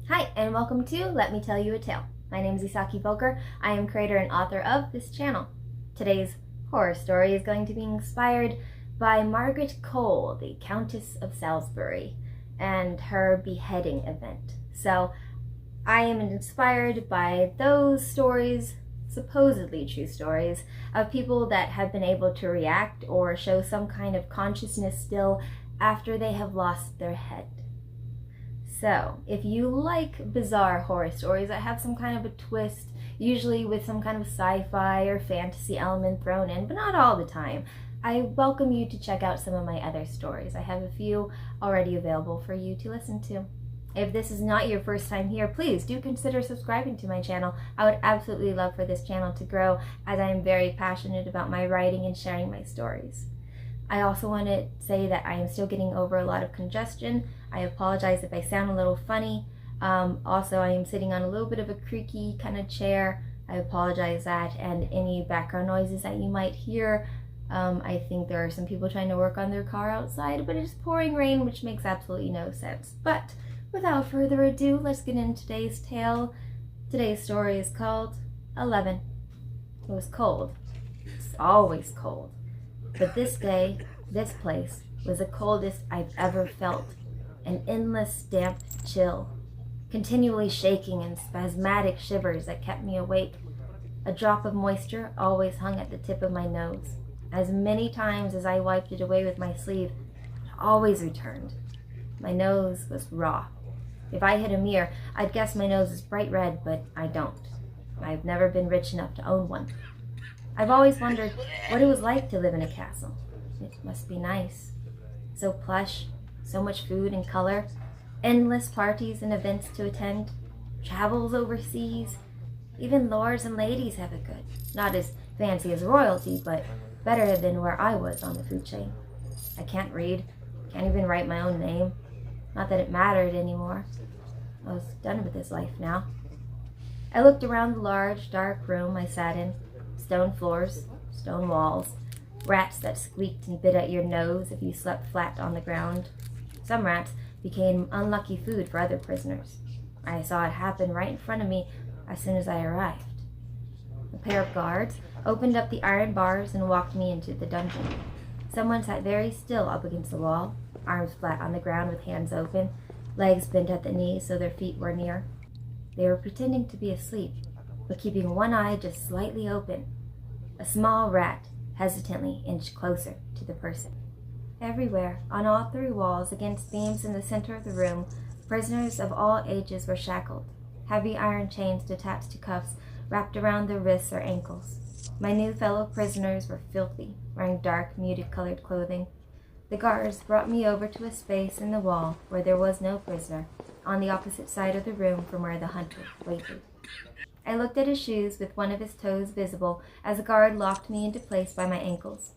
Hi, and welcome to Let Me Tell You a Tale. My name is Isaki Voelker. I am creator and author of this channel. Today's horror story is going to be inspired by Margaret Pole, the Countess of Salisbury, and her beheading event. So I am inspired by those stories, supposedly true stories, of people that have been able to react or show some kind of consciousness still after they have lost their head. So, if you like bizarre horror stories that have some kind of a twist, usually with some kind of sci-fi or fantasy element thrown in, but not all the time, I welcome you to check out some of my other stories. I have a few already available for you to listen to. If this is not your first time here, please do consider subscribing to my channel. I would absolutely love for this channel to grow, as I am very passionate about my writing and sharing my stories. I also want to say that I am still getting over a lot of congestion. I apologize if I sound a little funny. Also, I am sitting on a little bit of a creaky kind of chair. I apologize that, and any background noises that you might hear. I think there are some people trying to work on their car outside, but it's pouring rain, which makes absolutely no sense. But without further ado, let's get into today's tale. Today's story is called 11. It was cold. It's always cold. But this day, this place, was the coldest I've ever felt. An endless, damp chill, continually shaking in spasmodic shivers that kept me awake. A drop of moisture always hung at the tip of my nose. As many times as I wiped it away with my sleeve, it always returned. My nose was raw. If I had a mirror, I'd guess my nose is bright red, but I don't. I've never been rich enough to own one. I've always wondered what it was like to live in a castle. It must be nice. So plush, so much food and color, endless parties and events to attend, travels overseas. Even lords and ladies have it good. Not as fancy as royalty, but better than where I was on the food chain. I can't read, can't even write my own name. Not that it mattered anymore. I was done with this life now. I looked around the large, dark room I sat in. Stone floors, stone walls, rats that squeaked and bit at your nose if you slept flat on the ground. Some rats became unlucky food for other prisoners. I saw it happen right in front of me as soon as I arrived. A pair of guards opened up the iron bars and walked me into the dungeon. Someone sat very still up against the wall, arms flat on the ground with hands open, legs bent at the knees so their feet were near. They were pretending to be asleep, but keeping one eye just slightly open. A small rat hesitantly inched closer to the person. Everywhere, on all three walls, against beams in the center of the room, prisoners of all ages were shackled, heavy iron chains detached to cuffs wrapped around their wrists or ankles. My new fellow prisoners were filthy, wearing dark, muted-colored clothing. The guards brought me over to a space in the wall where there was no prisoner, on the opposite side of the room from where the hunter waited. I looked at his shoes with one of his toes visible as the guard locked me into place by my ankles.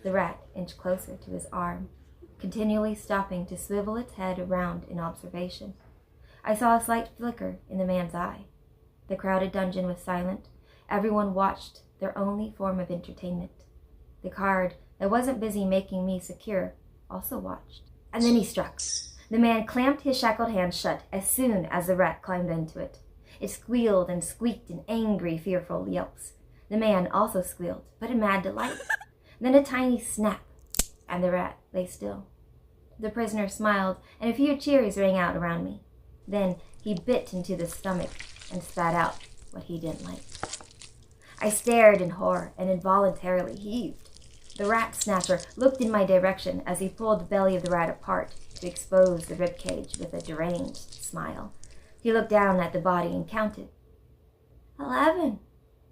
The rat inched closer to his arm, continually stopping to swivel its head around in observation. I saw a slight flicker in the man's eye. The crowded dungeon was silent. Everyone watched their only form of entertainment. The guard that wasn't busy making me secure also watched. And then he struck. The man clamped his shackled hands shut as soon as the rat climbed into it. It squealed and squeaked in angry, fearful yelps. The man also squealed, but in mad delight. Then a tiny snap, and the rat lay still. The prisoner smiled, and a few cheers rang out around me. Then he bit into the stomach and spat out what he didn't like. I stared in horror and involuntarily heaved. The rat snatcher looked in my direction as he pulled the belly of the rat apart to expose the ribcage with a deranged smile. He looked down at the body and counted. 11,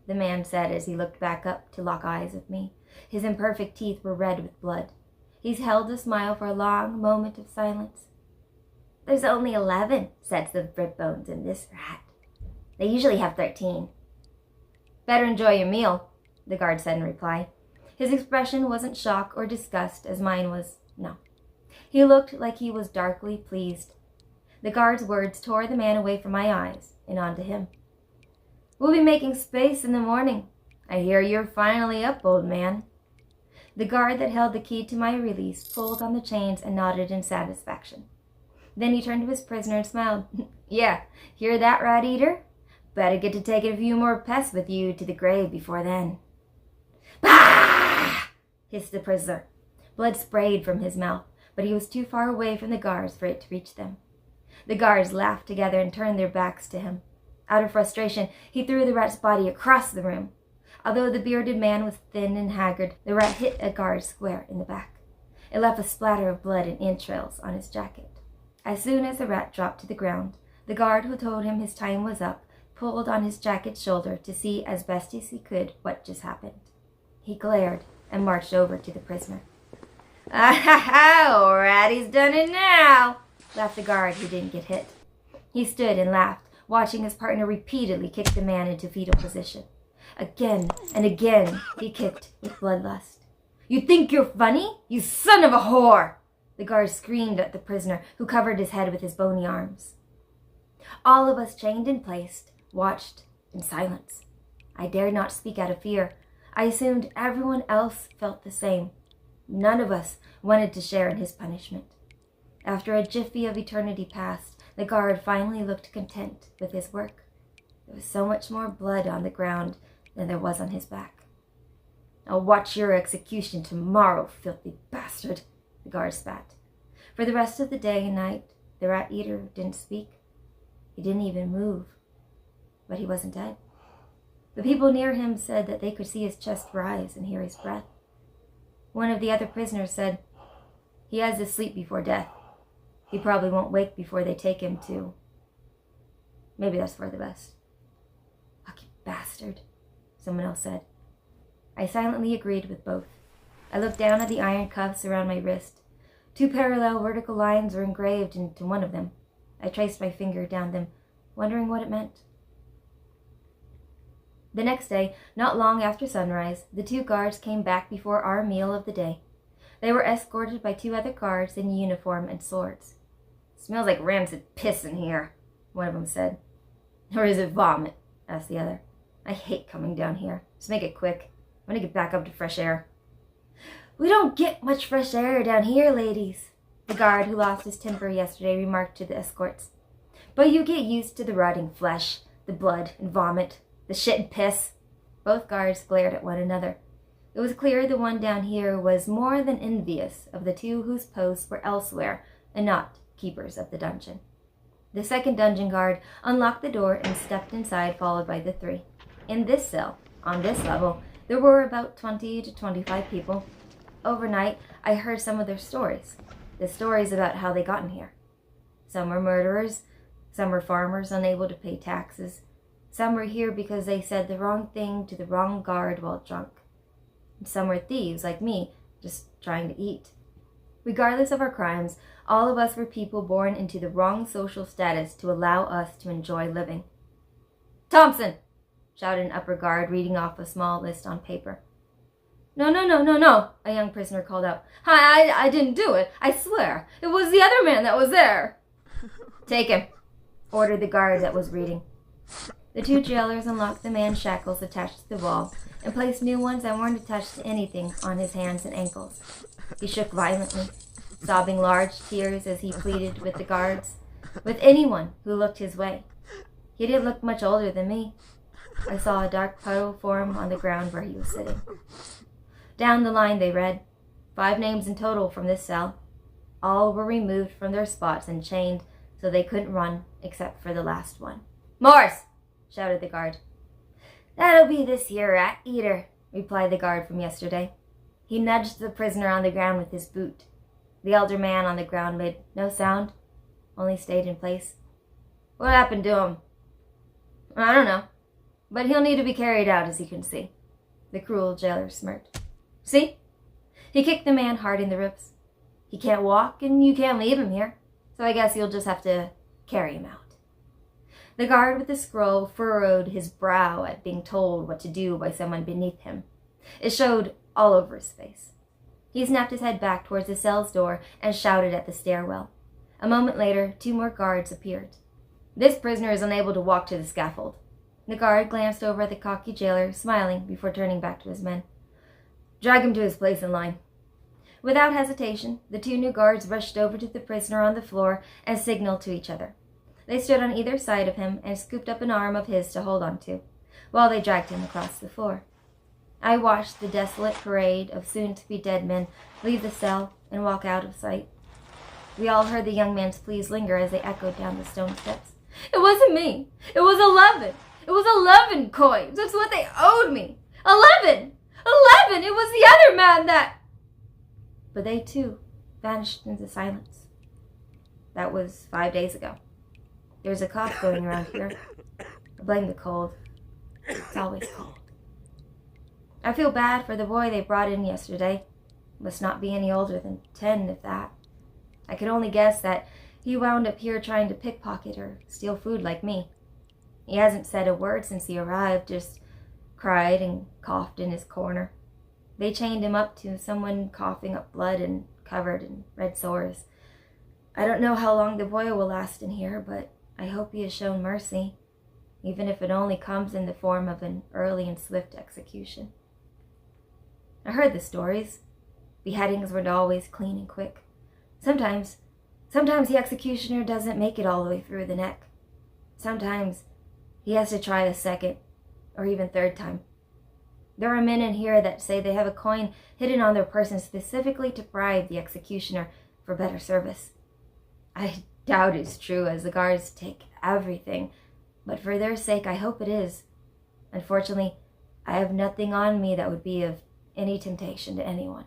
the man said as he looked back up to lock eyes with me. His imperfect teeth were red with blood. He held a smile for a long moment of silence. There's only 11, said the rib bones in this rat. They usually have 13. Better enjoy your meal, the guard said in reply. His expression wasn't shock or disgust as mine was. No. He looked like he was darkly pleased. The guard's words tore the man away from my eyes and onto him. We'll be making space in the morning. I hear you're finally up, old man. The guard that held the key to my release pulled on the chains and nodded in satisfaction. Then he turned to his prisoner and smiled. Yeah, hear that, rat eater? Better get to taking a few more pests with you to the grave before then. Bah! Hissed the prisoner. Blood sprayed from his mouth, but he was too far away from the guards for it to reach them. The guards laughed together and turned their backs to him. Out of frustration, he threw the rat's body across the room. Although the bearded man was thin and haggard, the rat hit a guard square in the back. It left a splatter of blood and entrails on his jacket. As soon as the rat dropped to the ground, the guard who told him his time was up pulled on his jacket's shoulder to see as best as he could what just happened. He glared and marched over to the prisoner. "Ah ha ha, Ratty's done it now," laughed the guard who didn't get hit. He stood and laughed, watching his partner repeatedly kick the man into fetal position. Again and again he kicked with bloodlust. "You think you're funny? You son of a whore!" The guard screamed at the prisoner, who covered his head with his bony arms. All of us, chained and placed, watched in silence. I dared not speak out of fear. I assumed everyone else felt the same. None of us wanted to share in his punishment. After a jiffy of eternity passed, the guard finally looked content with his work. There was so much more blood on the ground than there was on his back. "I'll watch your execution tomorrow, filthy bastard," the guard spat. For the rest of the day and night, the rat-eater didn't speak. He didn't even move. But he wasn't dead. The people near him said that they could see his chest rise and hear his breath. One of the other prisoners said, "He has to sleep before death. He probably won't wake before they take him to... Maybe that's for the best." "Lucky bastard," someone else said. I silently agreed with both. I looked down at the iron cuffs around my wrist. 2 parallel vertical lines were engraved into one of them. I traced my finger down them, wondering what it meant. The next day, not long after sunrise, the 2 guards came back before our meal of the day. They were escorted by 2 other guards in uniform and swords. "Smells like rancid piss in here," one of them said. "Or is it vomit?" asked the other. "I hate coming down here. Just make it quick. I want to get back up to fresh air." "We don't get much fresh air down here, ladies," the guard who lost his temper yesterday remarked to the escorts. "But you get used to the rotting flesh, the blood and vomit, the shit and piss." Both guards glared at one another. It was clear the one down here was more than envious of the 2 whose posts were elsewhere and not keepers of the dungeon. The second dungeon guard unlocked the door and stepped inside, followed by the 3. In this cell, on this level, there were about 20 to 25 people. Overnight, I heard some of their stories. The stories about how they got in here. Some were murderers, some were farmers unable to pay taxes, some were here because they said the wrong thing to the wrong guard while drunk. And some were thieves like me, just trying to eat. Regardless of our crimes, all of us were people born into the wrong social status to allow us to enjoy living. "Thompson!" shouted an upper guard, reading off a small list on paper. No, a young prisoner called out. I didn't do it. I swear. It was the other man that was there." "Take him," ordered the guard that was reading. The 2 jailers unlocked the man's shackles attached to the wall and placed new ones that weren't attached to anything on his hands and ankles. He shook violently, sobbing large tears as he pleaded with the guards, with anyone who looked his way. He didn't look much older than me. I saw a dark puddle form on the ground where he was sitting. Down the line they read, 5 names in total from this cell. All were removed from their spots and chained so they couldn't run except for the last one. "Morris!" shouted the guard. "That'll be this here rat-eater," replied the guard from yesterday. He nudged the prisoner on the ground with his boot. The elder man on the ground made no sound, only stayed in place. "What happened to him?" "I don't know, but he'll need to be carried out, as you can see." The cruel jailer smirked. "See? He kicked the man hard in the ribs. He can't walk, and you can't leave him here, so I guess you'll just have to carry him out." The guard with the scroll furrowed his brow at being told what to do by someone beneath him. It showed all over his face. He snapped his head back towards the cell's door and shouted at the stairwell. A moment later, 2 more guards appeared. "This prisoner is unable to walk to the scaffold." The guard glanced over at the cocky jailer, smiling before turning back to his men. "Drag him to his place in line." Without hesitation, the 2 new guards rushed over to the prisoner on the floor and signaled to each other. They stood on either side of him and scooped up an arm of his to hold onto, while they dragged him across the floor. I watched the desolate parade of soon-to-be dead men leave the cell and walk out of sight. We all heard the young man's pleas linger as they echoed down the stone steps. "It wasn't me. It was 11. It was 11 coins. That's what they owed me. 11! 11! It was the other man that..." But they, too, vanished into silence. That was 5 days ago. There's a cough going around here. I blame the cold. It's always cold. I feel bad for the boy they brought in yesterday. Must not be any older than 10, if that. I could only guess that he wound up here trying to pickpocket or steal food like me. He hasn't said a word since he arrived, just cried and coughed in his corner. They chained him up to someone coughing up blood and covered in red sores. I don't know how long the boy will last in here, but I hope he has shown mercy, even if it only comes in the form of an early and swift execution. I heard the stories. Beheadings weren't always clean and quick. Sometimes the executioner doesn't make it all the way through the neck. Sometimes he has to try a second or even third time. There are men in here that say they have a coin hidden on their person specifically to bribe the executioner for better service. I doubt it's true, as the guards take everything, but for their sake I hope it is. Unfortunately, I have nothing on me that would be of any temptation to anyone.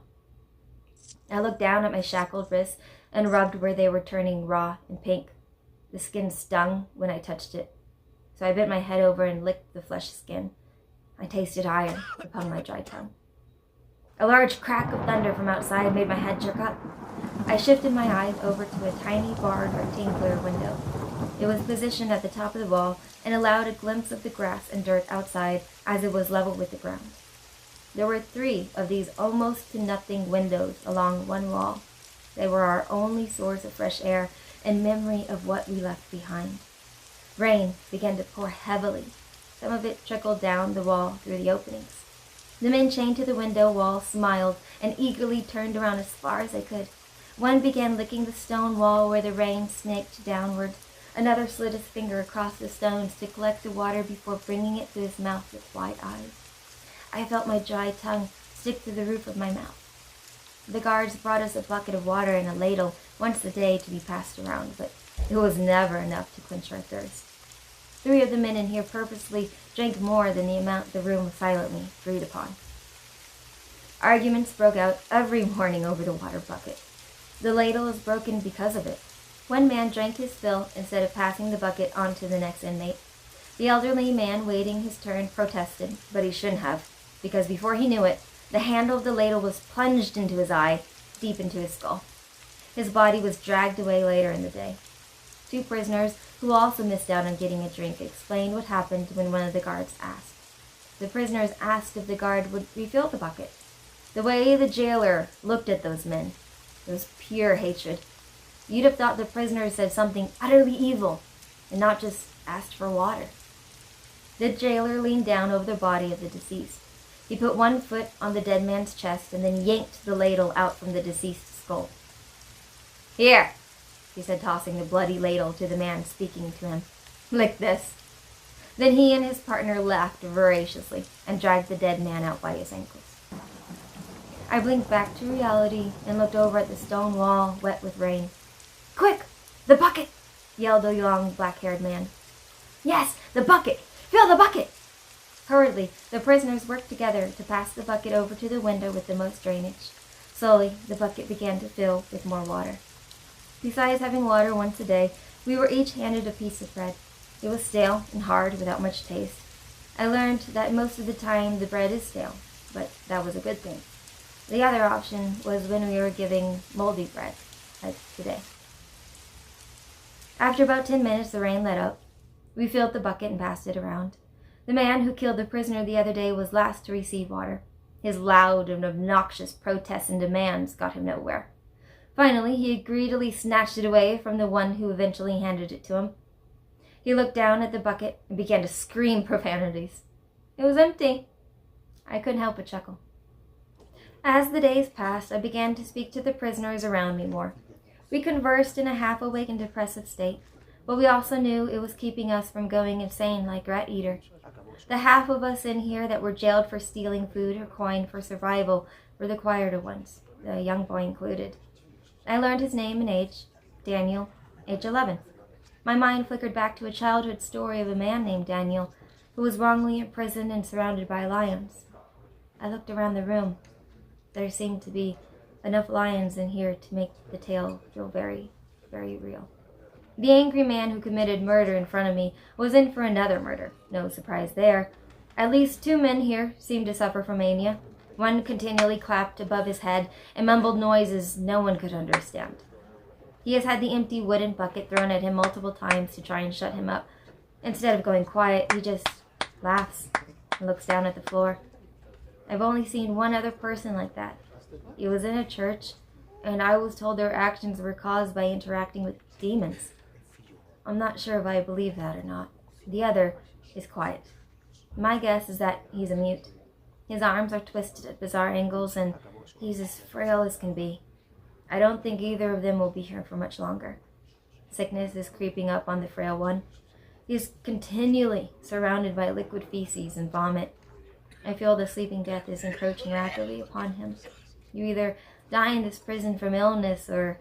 I looked down at my shackled wrists and rubbed where they were turning raw and pink. The skin stung when I touched it, so I bent my head over and licked the flesh skin. I tasted iron upon my dry tongue. A large crack of thunder from outside made my head jerk up. I shifted my eyes over to a tiny barred rectangular window. It was positioned at the top of the wall and allowed a glimpse of the grass and dirt outside as it was level with the ground. There were 3 of these almost to nothing windows along one wall. They were our only source of fresh air and memory of what we left behind. Rain began to pour heavily. Some of it trickled down the wall through the openings. The men chained to the window wall smiled and eagerly turned around as far as they could. One began licking the stone wall where the rain snaked downward. Another slid his finger across the stones to collect the water before bringing it to his mouth with wide eyes. I felt my dry tongue stick to the roof of my mouth. The guards brought us a bucket of water and a ladle once a day to be passed around, but it was never enough to quench our thirst. 3 of the men in here purposely drank more than the amount the room silently agreed upon. Arguments broke out every morning over the water bucket. The ladle was broken because of it. One man drank his fill instead of passing the bucket on to the next inmate. The elderly man waiting his turn protested, but he shouldn't have, because before he knew it, the handle of the ladle was plunged into his eye, deep into his skull. His body was dragged away later in the day. 2 prisoners, who also missed out on getting a drink, explained what happened when one of the guards asked. The prisoners asked if the guard would refill the bucket. The way the jailer looked at those men, it was pure hatred. You'd have thought the prisoners said something utterly evil, and not just asked for water. The jailer leaned down over the body of the deceased. He put one foot on the dead man's chest and then yanked the ladle out from the deceased's skull. "Here," he said, tossing the bloody ladle to the man speaking to him. "Lick this." Then he and his partner laughed voraciously and dragged the dead man out by his ankles. I blinked back to reality and looked over at the stone wall wet with rain. "Quick! The bucket!" yelled the long black-haired man. "Yes, the bucket! Fill the bucket!" Hurriedly, the prisoners worked together to pass the bucket over to the window with the most drainage. Slowly, the bucket began to fill with more water. Besides having water once a day, we were each handed a piece of bread. It was stale and hard without much taste. I learned that most of the time the bread is stale, but that was a good thing. The other option was when we were giving moldy bread, like today. After about 10 minutes, the rain let up. We filled the bucket and passed it around. The man who killed the prisoner the other day was last to receive water. His loud and obnoxious protests and demands got him nowhere. Finally, he greedily snatched it away from the one who eventually handed it to him. He looked down at the bucket and began to scream profanities. It was empty. I couldn't help but chuckle. As the days passed, I began to speak to the prisoners around me more. We conversed in a half-awake and depressive state. But we also knew it was keeping us from going insane like Rat Eater. The half of us in here that were jailed for stealing food or coin for survival were the quieter ones, the young boy included. I learned his name and age, Daniel, age 11. My mind flickered back to a childhood story of a man named Daniel who was wrongly imprisoned and surrounded by lions. I looked around the room. There seemed to be enough lions in here to make the tale feel very, very real. The angry man who committed murder in front of me was in for another murder. No surprise there. At least 2 men here seemed to suffer from mania. One continually clapped above his head and mumbled noises no one could understand. He has had the empty wooden bucket thrown at him multiple times to try and shut him up. Instead of going quiet, he just laughs and looks down at the floor. I've only seen one other person like that. He was in a church, and I was told their actions were caused by interacting with demons. I'm not sure if I believe that or not. The other is quiet. My guess is that he's a mute. His arms are twisted at bizarre angles, and he's as frail as can be. I don't think either of them will be here for much longer. Sickness is creeping up on the frail one. He is continually surrounded by liquid feces and vomit. I feel the sleeping death is encroaching rapidly upon him. You either die in this prison from illness or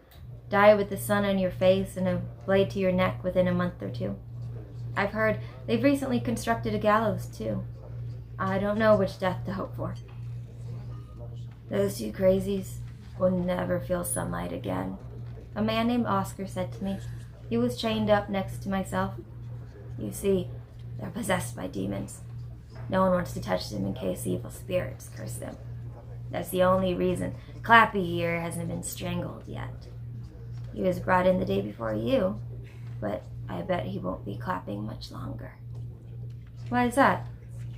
die with the sun on your face and a blade to your neck within a month or 2. I've heard they've recently constructed a gallows too. I don't know which death to hope for. Those 2 crazies will never feel sunlight again, a man named Oscar said to me. He was chained up next to myself. You see, they're possessed by demons. No one wants to touch them in case evil spirits curse them. That's the only reason Clappy here hasn't been strangled yet. He was brought in the day before you, but I bet he won't be clapping much longer. Why is that?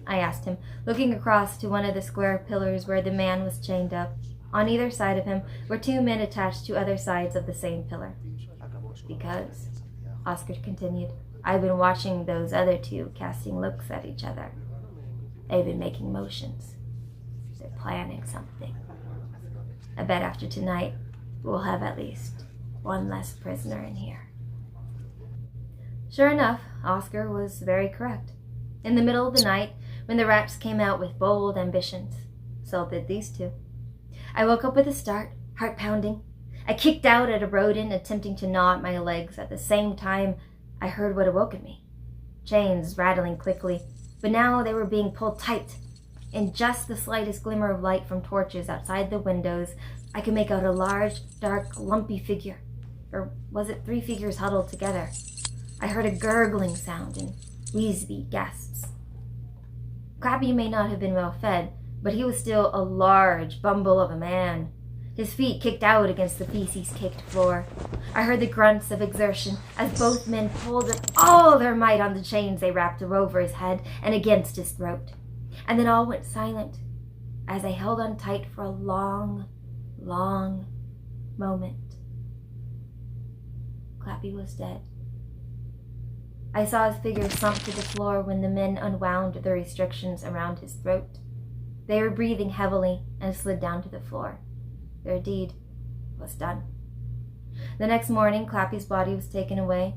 I asked him, looking across to one of the square pillars where the man was chained up. On either side of him were 2 men attached to other sides of the same pillar. Because, Oscar continued, I've been watching those other 2 casting looks at each other. They've been making motions. They're planning something. I bet after tonight, we'll have at least 1 less prisoner in here. Sure enough, Oscar was very correct. In the middle of the night, when the rats came out with bold ambitions, so did these 2. I woke up with a start, heart pounding. I kicked out at a rodent, attempting to gnaw at my legs. At the same time, I heard what awoken me. Chains rattling quickly, but now they were being pulled tight. In just the slightest glimmer of light from torches outside the windows, I could make out a large, dark, lumpy figure. Or was it 3 figures huddled together? I heard a gurgling sound and wheezy gasps. Clappy may not have been well fed, but he was still a large bumble of a man. His feet kicked out against the feces-caked floor. I heard the grunts of exertion as both men pulled with all their might on the chains they wrapped over his head and against his throat. And then all went silent as I held on tight for a long, long moment. Clappy was dead. I saw his figure sunk to the floor when the men unwound the restrictions around his throat. They were breathing heavily and slid down to the floor. Their deed was done. The next morning, Clappy's body was taken away.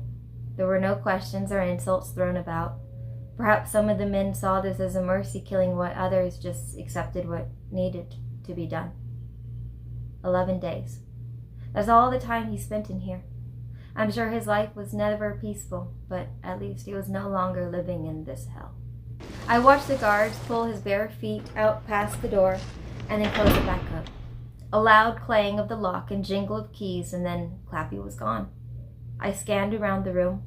There were no questions or insults thrown about. Perhaps some of the men saw this as a mercy killing, while others just accepted what needed to be done. 11 days. That's all the time he spent in here. I'm sure his life was never peaceful, but at least he was no longer living in this hell. I watched the guards pull his bare feet out past the door and then close it back up. A loud clang of the lock and jingle of keys, and then Clappy was gone. I scanned around the room.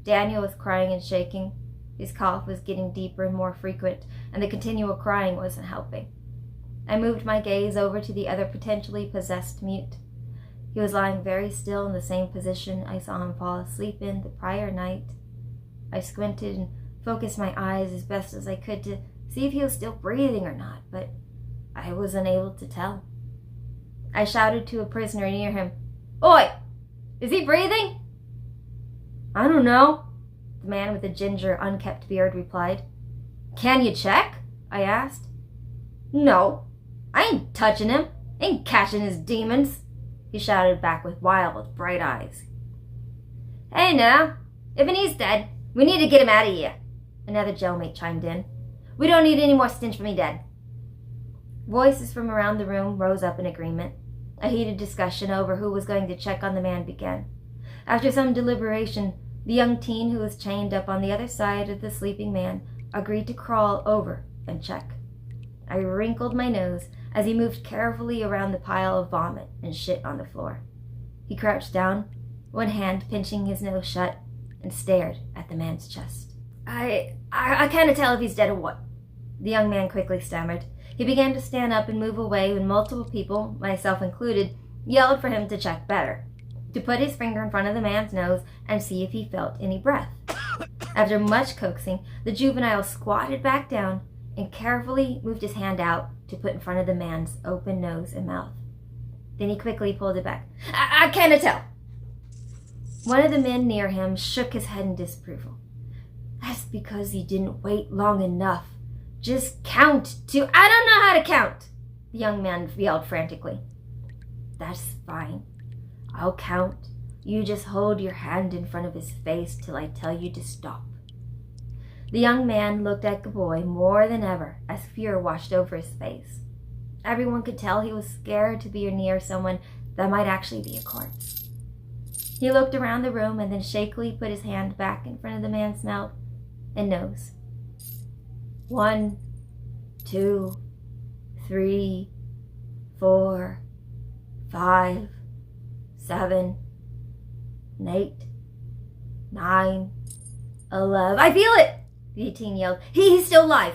Daniel was crying and shaking. His cough was getting deeper and more frequent, and the continual crying wasn't helping. I moved my gaze over to the other potentially possessed mute. He was lying very still in the same position I saw him fall asleep in the prior night. I squinted and focused my eyes as best as I could to see if he was still breathing or not, but I was unable to tell. I shouted to a prisoner near him, "Oi! Is he breathing?" "I don't know," the man with the ginger, unkempt beard replied. "Can you check?" I asked. "No, I ain't touching him. Ain't catching his demons," he shouted back with wild, bright eyes. "Hey now, If he's dead, we need to get him out of here, another jailmate chimed in. We don't need any more stench from me dead. Voices from around the room rose up in agreement. A heated discussion over who was going to check on the man began. After some deliberation, the young teen who was chained up on the other side of the sleeping man agreed to crawl over and check. I wrinkled my nose as he moved carefully around the pile of vomit and shit on the floor. He crouched down, one hand pinching his nose shut, and stared at the man's chest. I can't tell if he's dead or what, the young man quickly stammered. He began to stand up and move away when multiple people, myself included, yelled for him to check better, to put his finger in front of the man's nose and see if he felt any breath. After much coaxing, the juvenile squatted back down and carefully moved his hand out to put in front of the man's open nose and mouth. Then he quickly pulled it back. I can't tell. One of the men near him shook his head in disapproval. That's because you didn't wait long enough. Just count to... I don't know how to count, the young man yelled frantically. That's fine. I'll count. You just hold your hand in front of his face till I tell you to stop. The young man looked at the boy more than ever as fear washed over his face. Everyone could tell he was scared to be near someone that might actually be a corpse. He looked around the room and then shakily put his hand back in front of the man's mouth and nose. 1, 2, 3, 4, 5, 7, 8, 9, 11. I feel it! The teen yelled. He's still alive.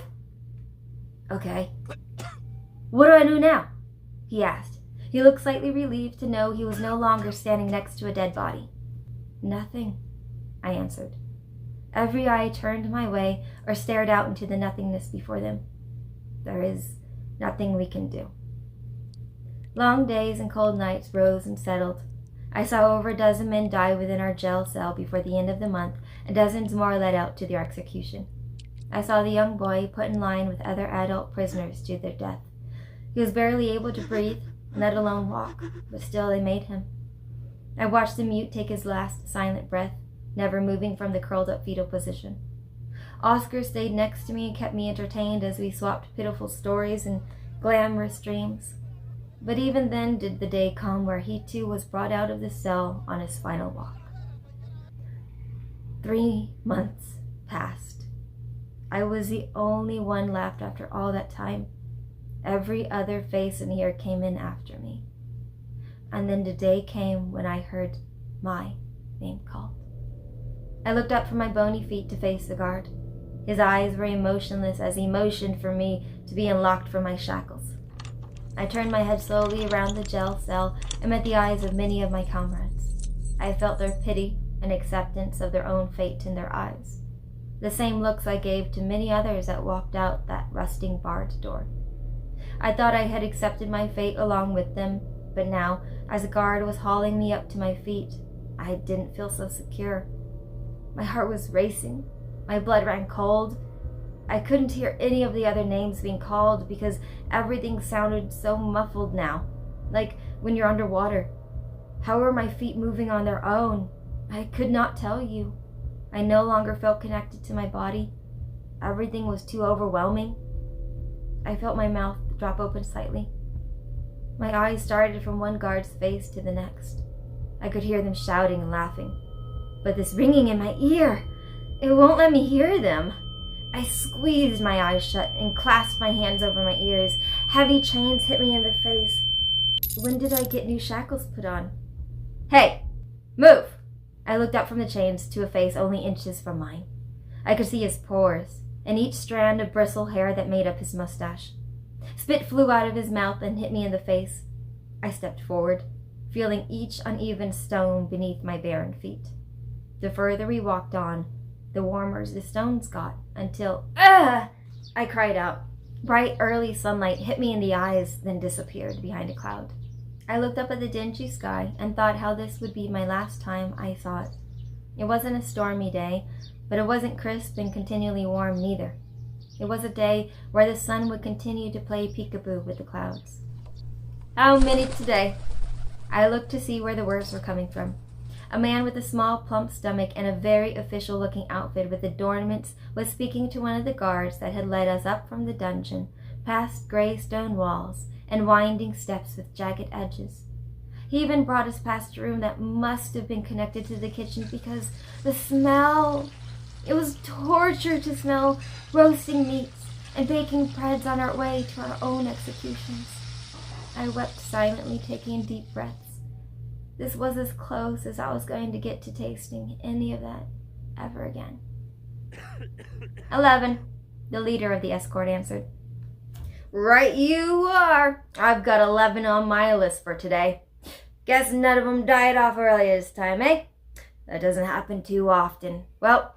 Okay. What do I do now? He asked. He looked slightly relieved to know he was no longer standing next to a dead body. Nothing, I answered. Every eye turned my way or stared out into the nothingness before them. There is nothing we can do. Long days and cold nights rose and settled. I saw over a dozen men die within our jail cell before the end of the month, and dozens more led out to their execution. I saw the young boy put in line with other adult prisoners to their death. He was barely able to breathe, let alone walk, but still they made him. I watched the mute take his last silent breath, never moving from the curled-up fetal position. Oscar stayed next to me and kept me entertained as we swapped pitiful stories and glamorous dreams. But even then did the day come where he too was brought out of the cell on his final walk. 3 months passed. I was the only one left after all that time. Every other face in here came in after me. And then the day came when I heard my name called. I looked up from my bony feet to face the guard. His eyes were emotionless as he motioned for me to be unlocked from my shackles. I turned my head slowly around the jail cell and met the eyes of many of my comrades. I felt their pity and acceptance of their own fate in their eyes. The same looks I gave to many others that walked out that rusting barred door. I thought I had accepted my fate along with them, but now, as a guard was hauling me up to my feet, I didn't feel so secure. My heart was racing. My blood ran cold. I couldn't hear any of the other names being called because everything sounded so muffled now, like when you're underwater. How were my feet moving on their own? I could not tell you. I no longer felt connected to my body. Everything was too overwhelming. I felt my mouth drop open slightly. My eyes started from one guard's face to the next. I could hear them shouting and laughing. But this ringing in my ear, it won't let me hear them. I squeezed my eyes shut and clasped my hands over my ears. Heavy chains hit me in the face. When did I get new shackles put on? Hey, move! I looked up from the chains to a face only inches from mine. I could see his pores and each strand of bristle hair that made up his mustache. Spit flew out of his mouth and hit me in the face. I stepped forward, feeling each uneven stone beneath my barren feet. The further we walked on, the warmer the stones got, until, I cried out. Bright early sunlight hit me in the eyes, then disappeared behind a cloud. I looked up at the dingy sky and thought how this would be my last time I saw it. It wasn't a stormy day, but it wasn't crisp and continually warm neither. It was a day where the sun would continue to play peekaboo with the clouds. How many today? I looked to see where the words were coming from. A man with a small, plump stomach and a very official-looking outfit with adornments was speaking to one of the guards that had led us up from the dungeon, past gray stone walls and winding steps with jagged edges. He even brought us past a room that must have been connected to the kitchen because the smell... It was torture to smell roasting meats and baking breads on our way to our own executions. I wept silently, taking deep breaths. This was as close as I was going to get to tasting any of that ever again. 11, the leader of the escort answered. Right you are. I've got 11 on my list for today. Guess none of them died off early this time, eh? That doesn't happen too often. Well,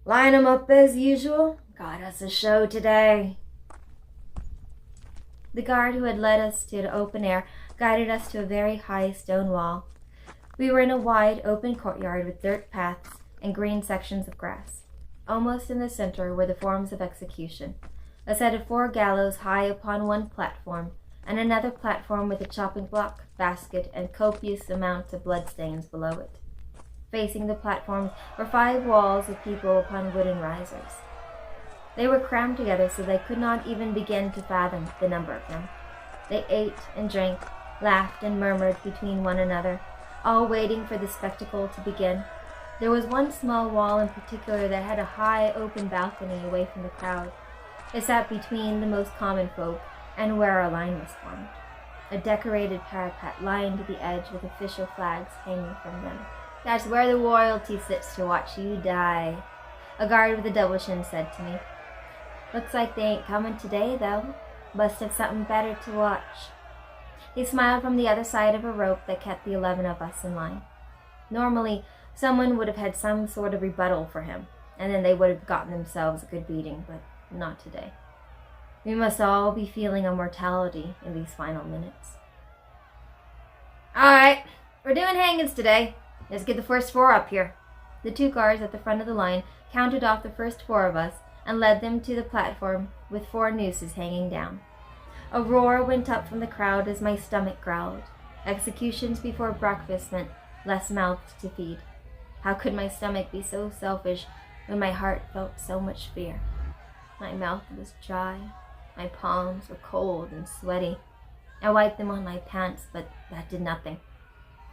line 'em up as usual. Got us a show today. The guard who had led us to the open air guided us to a very high stone wall. We were in a wide, open courtyard with dirt paths and green sections of grass. Almost in the center were the forms of execution, a set of 4 gallows high upon one platform, and another platform with a chopping block, basket, and copious amounts of bloodstains below it. Facing the platforms were 5 walls of people upon wooden risers. They were crammed together so they could not even begin to fathom the number of them. They ate and drank, laughed and murmured between one another, all waiting for the spectacle to begin. There was one small wall in particular that had a high open balcony away from the crowd. It sat between the most common folk and where our line was formed. A decorated parapet lined the edge with official flags hanging from them. That's where the royalty sits to watch you die, a guard with a double chin said to me. Looks like they ain't coming today, though. Must have something better to watch. He smiled from the other side of a rope that kept the 11 of us in line. Normally, someone would have had some sort of rebuttal for him, and then they would have gotten themselves a good beating, but not today. We must all be feeling our mortality in these final minutes. All right, we're doing hangings today. Let's get the first 4 up here. The 2 guards at the front of the line counted off the first 4 of us and led them to the platform with 4 nooses hanging down. A roar went up from the crowd as my stomach growled. Executions before breakfast meant less mouths to feed. How could my stomach be so selfish when my heart felt so much fear? My mouth was dry. My palms were cold and sweaty. I wiped them on my pants, but that did nothing.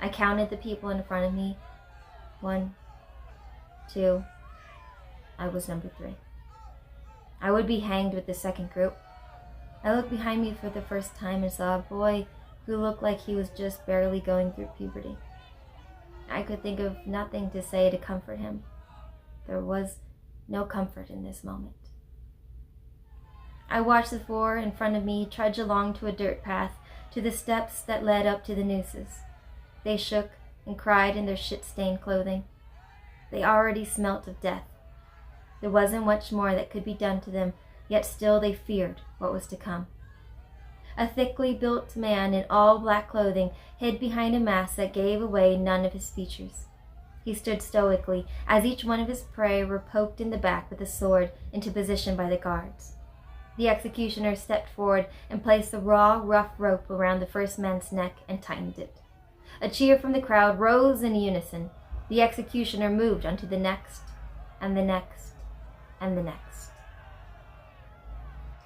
I counted the people in front of me. 1, 2. I was number 3. I would be hanged with the second group. I looked behind me for the first time and saw a boy who looked like he was just barely going through puberty. I could think of nothing to say to comfort him. There was no comfort in this moment. I watched the 4 in front of me trudge along to a dirt path to the steps that led up to the nooses. They shook and cried in their shit-stained clothing. They already smelt of death. There wasn't much more that could be done to them, yet still they feared what was to come. A thickly built man in all black clothing hid behind a mask that gave away none of his features. He stood stoically as each one of his prey were poked in the back with a sword into position by the guards. The executioner stepped forward and placed the raw, rough rope around the first man's neck and tightened it. A cheer from the crowd rose in unison. The executioner moved onto the next, and the next, and the next.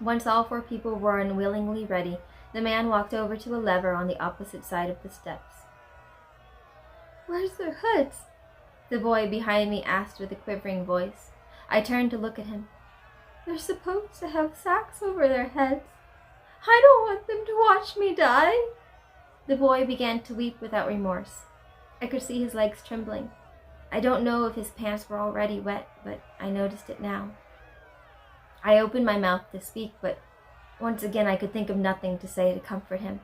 Once all 4 people were unwillingly ready, the man walked over to a lever on the opposite side of the steps. "Where's their heads?" the boy behind me asked with a quivering voice. I turned to look at him. "They're supposed to have sacks over their heads. I don't want them to watch me die." The boy began to weep without remorse. I could see his legs trembling. I don't know if his pants were already wet, but I noticed it now. I opened my mouth to speak, but once again I could think of nothing to say to comfort him.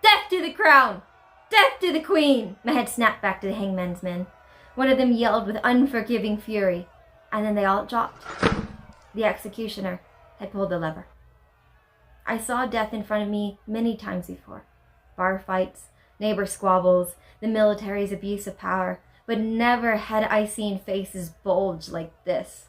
"Death to the crown! Death to the queen!" My head snapped back to the hangman's men. One of them yelled with unforgiving fury, and then they all dropped. The executioner had pulled the lever. I saw death in front of me many times before. Bar fights, neighbor squabbles, the military's abuse of power, but never had I seen faces bulge like this.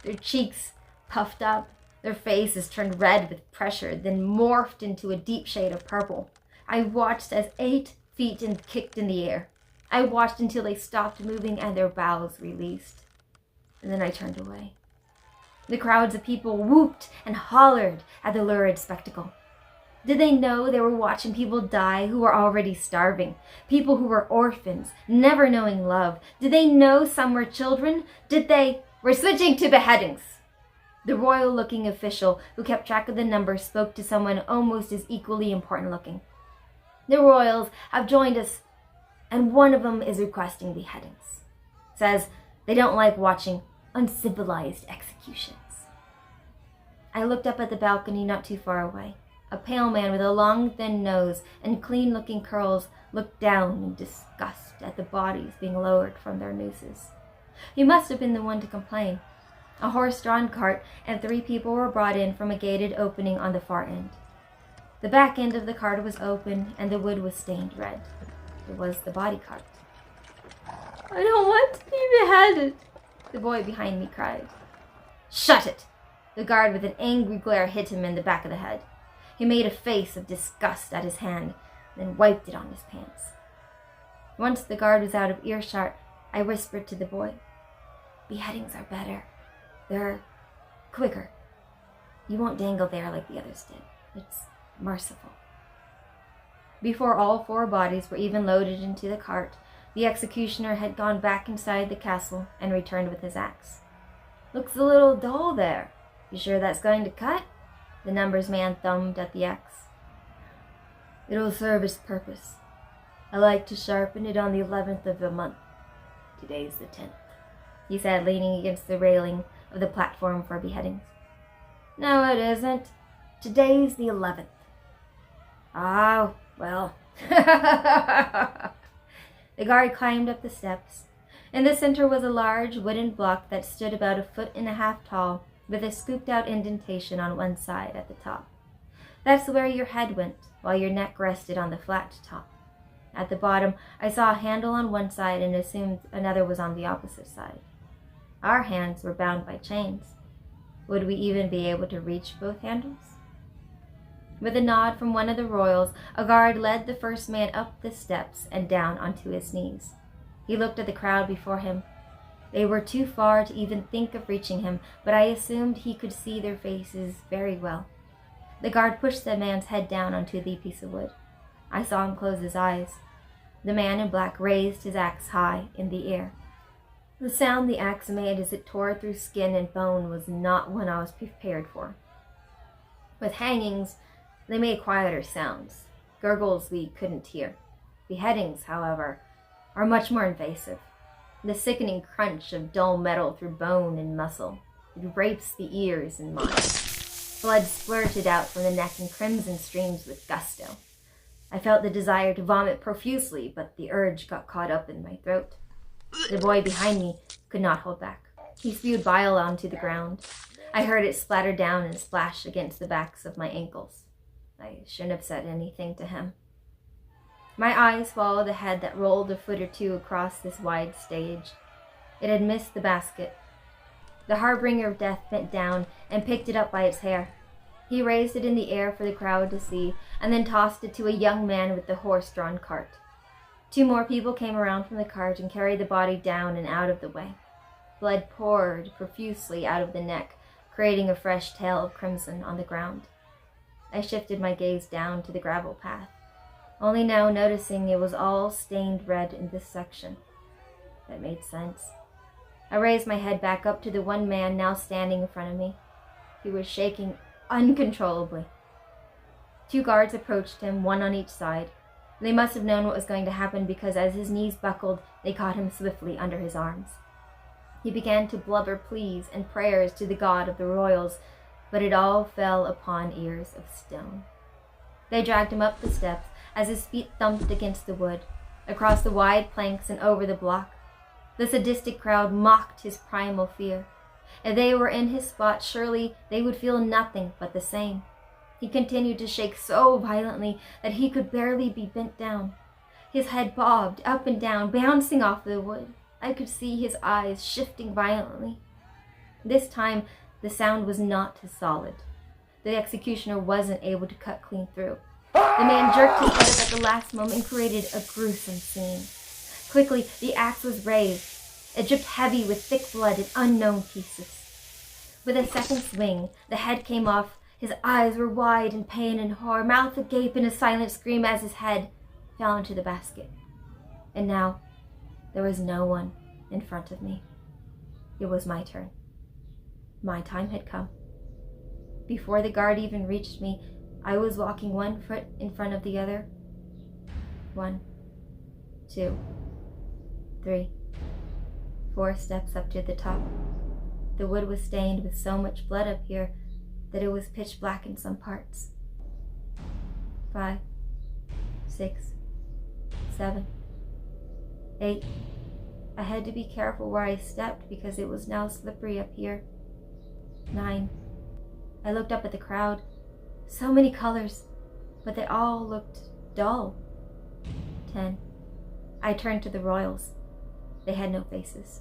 Their cheeks puffed up, their faces turned red with pressure, then morphed into a deep shade of purple. I watched as 8 feet and kicked in the air. I watched until they stopped moving and their bowels released. And then I turned away. The crowds of people whooped and hollered at the lurid spectacle. Did they know they were watching people die who were already starving? People who were orphans, never knowing love. Did they know some were children? We're switching to beheadings. The royal-looking official who kept track of the numbers spoke to someone almost as equally important-looking. The royals have joined us, and one of them is requesting beheadings. Says they don't like watching uncivilized executions. I looked up at the balcony not too far away. A pale man with a long, thin nose and clean-looking curls looked down in disgust at the bodies being lowered from their nooses. He must have been the one to complain. A horse-drawn cart and 3 people were brought in from a gated opening on the far end. The back end of the cart was open and the wood was stained red. It was the body cart. "I don't want to be beheaded," the boy behind me cried. "Shut it!" The guard with an angry glare hit him in the back of the head. He made a face of disgust at his hand, then wiped it on his pants. Once the guard was out of earshot, I whispered to the boy, "Beheadings are better. They're quicker. You won't dangle there like the others did. It's merciful." Before all 4 bodies were even loaded into the cart, the executioner had gone back inside the castle and returned with his axe. "Looks a little dull there. You sure that's going to cut?" The numbers man thumbed at the axe. "It'll serve its purpose. I like to sharpen it on the 11th of the month. Today's the 10th, he said, leaning against the railing of the platform for beheadings. "No, it isn't. Today's the 11th. "Ah, well." The guard climbed up the steps. In the center was a large wooden block that stood about 1.5 feet tall, with a scooped-out indentation on one side at the top. That's where your head went, while your neck rested on the flat top. At the bottom, I saw a handle on one side and assumed another was on the opposite side. Our hands were bound by chains. Would we even be able to reach both handles? With a nod from one of the royals, a guard led the first man up the steps and down onto his knees. He looked at the crowd before him. They were too far to even think of reaching him, but I assumed he could see their faces very well. The guard pushed the man's head down onto the piece of wood. I saw him close his eyes. The man in black raised his axe high in the air. The sound the axe made as it tore through skin and bone was not one I was prepared for. With hangings, they made quieter sounds, gurgles we couldn't hear. Beheadings, however, are much more invasive. The sickening crunch of dull metal through bone and muscle. It rapes the ears and mind. Blood splurted out from the neck in crimson streams with gusto. I felt the desire to vomit profusely, but the urge got caught up in my throat. The boy behind me could not hold back. He spewed bile onto the ground. I heard it splatter down and splash against the backs of my ankles. I shouldn't have said anything to him. My eyes followed the head that rolled a foot or 2 across this wide stage. It had missed the basket. The harbinger of death bent down and picked it up by its hair. He raised it in the air for the crowd to see, and then tossed it to a young man with the horse-drawn cart. 2 more people came around from the cart and carried the body down and out of the way. Blood poured profusely out of the neck, creating a fresh tail of crimson on the ground. I shifted my gaze down to the gravel path, only now noticing it was all stained red in this section. That made sense. I raised my head back up to the one man now standing in front of me. He was shaking uncontrollably. 2 guards approached him, 1 on each side. They must have known what was going to happen because as his knees buckled, they caught him swiftly under his arms. He began to blubber pleas and prayers to the god of the royals, but it all fell upon ears of stone. They dragged him up the steps as his feet thumped against the wood, across the wide planks and over the block. The sadistic crowd mocked his primal fear. If they were in his spot, surely they would feel nothing but the same. He continued to shake so violently that he could barely be bent down. His head bobbed up and down, bouncing off the wood. I could see his eyes shifting violently. This time, the sound was not as solid. The executioner wasn't able to cut clean through. The man jerked his head up at the last moment and created a gruesome scene. Quickly, the axe was raised. It dripped heavy with thick blood in unknown pieces. With a second swing, the head came off. His eyes were wide in pain and horror, mouth agape in a silent scream as his head fell into the basket. And now, there was no one in front of me. It was my turn. My time had come. Before the guard even reached me, I was walking 1 foot in front of the other. 1, 2, 3, 4 steps up to the top. The wood was stained with so much blood up here that it was pitch black in some parts. 5, 6, 7, 8. I had to be careful where I stepped because it was now slippery up here. 9. I looked up at the crowd. So many colors, but they all looked dull. 10. I turned to the royals. They had no faces.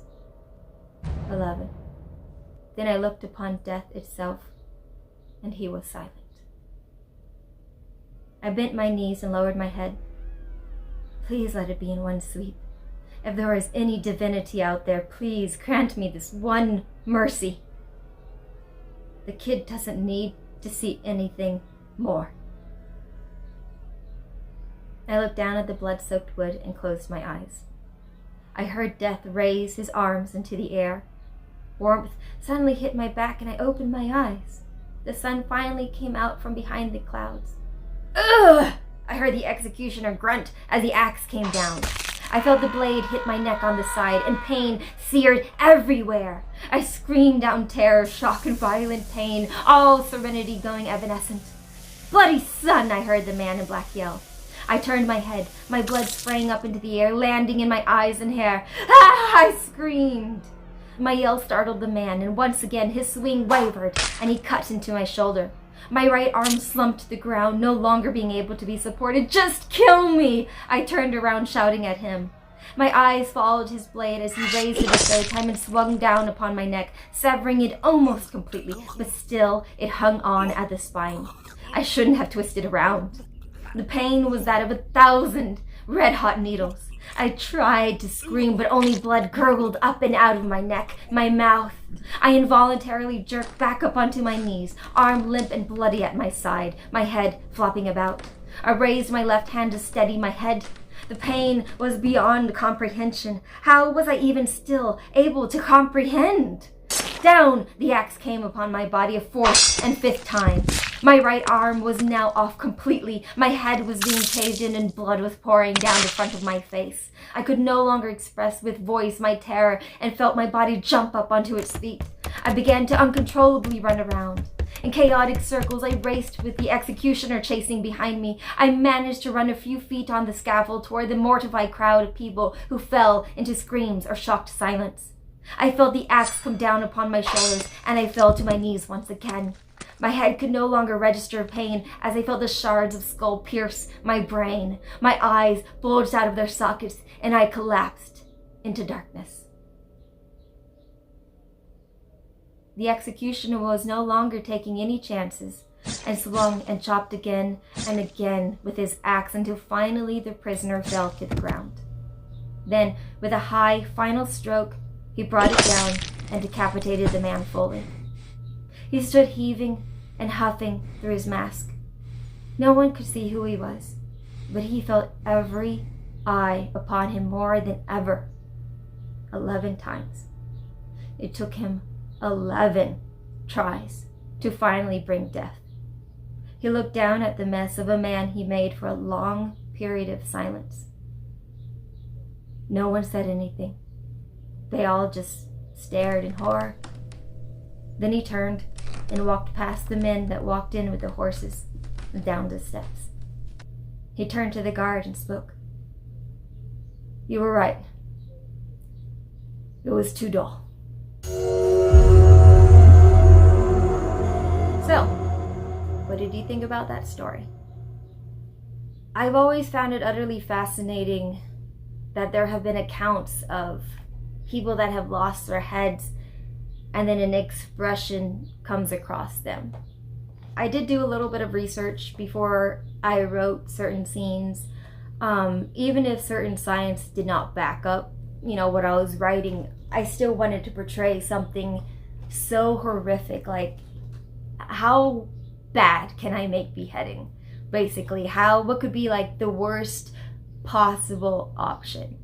11. Then I looked upon death itself, and he was silent. I bent my knees and lowered my head. Please let it be in one sweep. If there is any divinity out there, please grant me this one mercy. The kid doesn't need to see anything more. I looked down at the blood-soaked wood and closed my eyes. I heard Death raise his arms into the air. Warmth suddenly hit my back and I opened my eyes. The sun finally came out from behind the clouds. Ugh! I heard the executioner grunt as the axe came down. I felt the blade hit my neck on the side, and pain seared everywhere. I screamed out in terror, shock, and violent pain, all serenity going evanescent. Bloody sun, I heard the man in black yell. I turned my head, my blood sprang up into the air, landing in my eyes and hair. Ah! I screamed. My yell startled the man, and once again his swing wavered, and he cut into my shoulder. My right arm slumped to the ground, no longer being able to be supported. Just kill me! I turned around, shouting at him. My eyes followed his blade as he raised it a third time and swung down upon my neck, severing it almost completely, but still it hung on at the spine. I shouldn't have twisted around. The pain was that of 1,000 red-hot needles. I tried to scream, but only blood gurgled up and out of my neck, my mouth. I involuntarily jerked back up onto my knees, arm limp and bloody at my side, my head flopping about. I raised my left hand to steady my head. The pain was beyond comprehension. How was I even still able to comprehend? Down the axe came upon my body a fourth and fifth time. My right arm was now off completely. My head was being caved in and blood was pouring down the front of my face. I could no longer express with voice my terror and felt my body jump up onto its feet. I began to uncontrollably run around. In chaotic circles, I raced with the executioner chasing behind me. I managed to run a few feet on the scaffold toward the mortified crowd of people who fell into screams or shocked silence. I felt the axe come down upon my shoulders, and I fell to my knees once again. My head could no longer register pain as I felt the shards of skull pierce my brain. My eyes bulged out of their sockets, and I collapsed into darkness. The executioner was no longer taking any chances, and swung and chopped again and again with his axe until finally the prisoner fell to the ground. Then, with a high final stroke, he brought it down and decapitated the man fully. He stood heaving and huffing through his mask. No one could see who he was, but he felt every eye upon him more than ever. 11 times. It took him 11 tries to finally bring death. He looked down at the mess of a man he made for a long period of silence. No one said anything. They all just stared in horror. Then he turned and walked past the men that walked in with the horses and down the steps. He turned to the guard and spoke. "You were right. It was too dull." So, what did you think about that story? I've always found it utterly fascinating that there have been accounts of people that have lost their heads and then an expression comes across them. I did do a little bit of research before I wrote certain scenes. Even if certain science did not back up, what I was writing, I still wanted to portray something so horrific, like how bad can I make beheading? Basically, what could be like the worst possible option?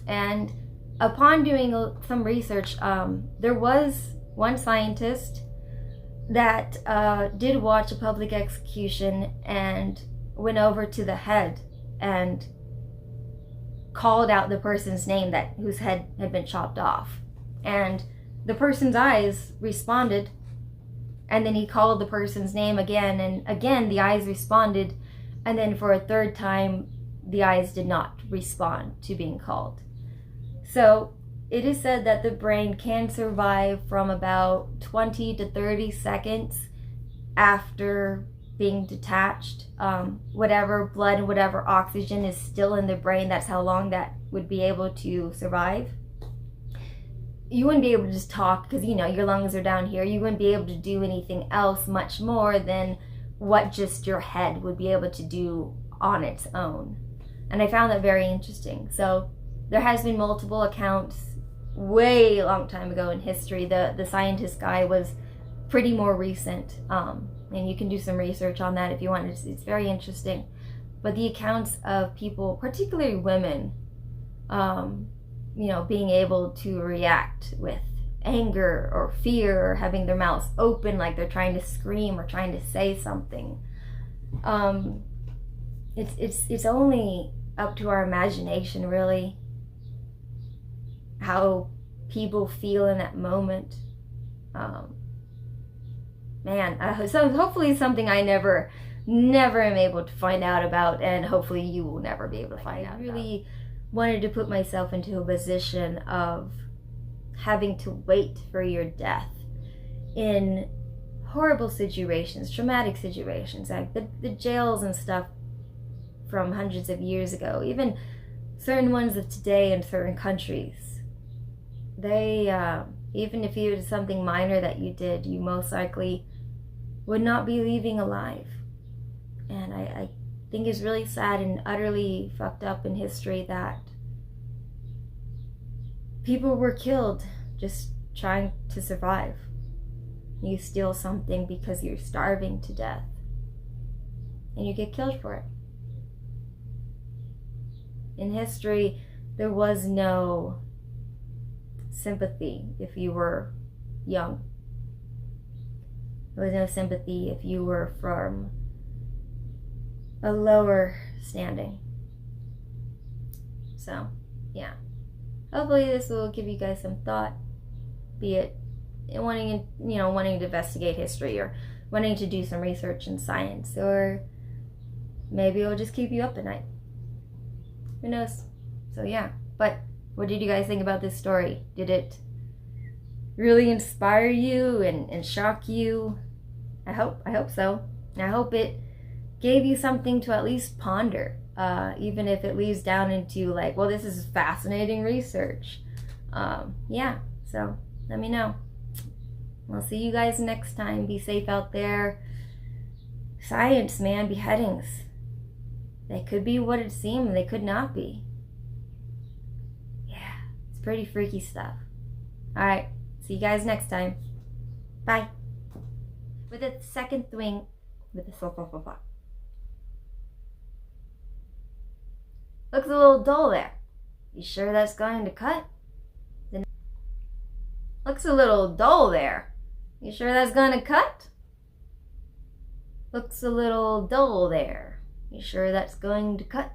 And upon doing some research, there was one scientist that did watch a public execution and went over to the head and called out the person's name whose head had been chopped off. And the person's eyes responded, and then he called the person's name again, and again the eyes responded, and then for a third time the eyes did not respond to being called. So it is said that the brain can survive from about 20 to 30 seconds after being detached. Whatever blood and whatever oxygen is still in the brain, that's how long that would be able to survive. You wouldn't be able to just talk because, your lungs are down here. You wouldn't be able to do anything else much more than what just your head would be able to do on its own. And I found that very interesting. So there has been multiple accounts way long time ago in history. The scientist guy was pretty more recent, and you can do some research on that if you want. It's very interesting. But the accounts of people, particularly women, being able to react with anger or fear, or having their mouths open like they're trying to scream or trying to say something. It's only up to our imagination, really, how people feel in that moment. So hopefully something I never am able to find out about, and hopefully you will never be able to find out. I really wanted to put myself into a position of having to wait for your death in horrible situations, traumatic situations, like the jails and stuff from hundreds of years ago, even certain ones of today in certain countries. They, even if it was something minor that you did, you most likely would not be leaving alive. And I think it's really sad and utterly fucked up in history that people were killed just trying to survive. You steal something because you're starving to death, and you get killed for it. In history, there was no sympathy if you were young. There was no sympathy if you were from a lower standing. So, yeah. Hopefully this will give you guys some thought, be it wanting to investigate history, or wanting to do some research in science, or maybe it'll just keep you up at night. Who knows? So yeah, but what did you guys think about this story? Did it really inspire you and shock you? I hope so. And I hope it gave you something to at least ponder, even if it leads down into like, well, this is fascinating research. Yeah, so let me know. I'll see you guys next time. Be safe out there. Science, man, beheadings. They could be what it seemed, they could not be. Yeah, it's pretty freaky stuff. Alright, see you guys next time. Bye. With a second swing, with the looks a little dull there. You sure that's going to cut? Looks a little dull there. You sure that's going to cut? Looks a little dull there. You sure that's going to cut?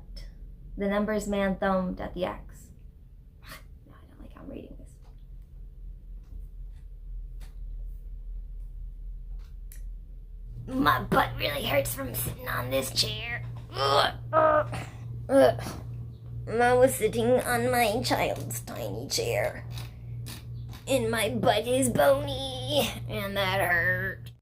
The numbers man thumbed at the axe. No, I don't like how I'm reading this. My butt really hurts from sitting on this chair. I was sitting on my child's tiny chair, and my butt is bony, and that hurt.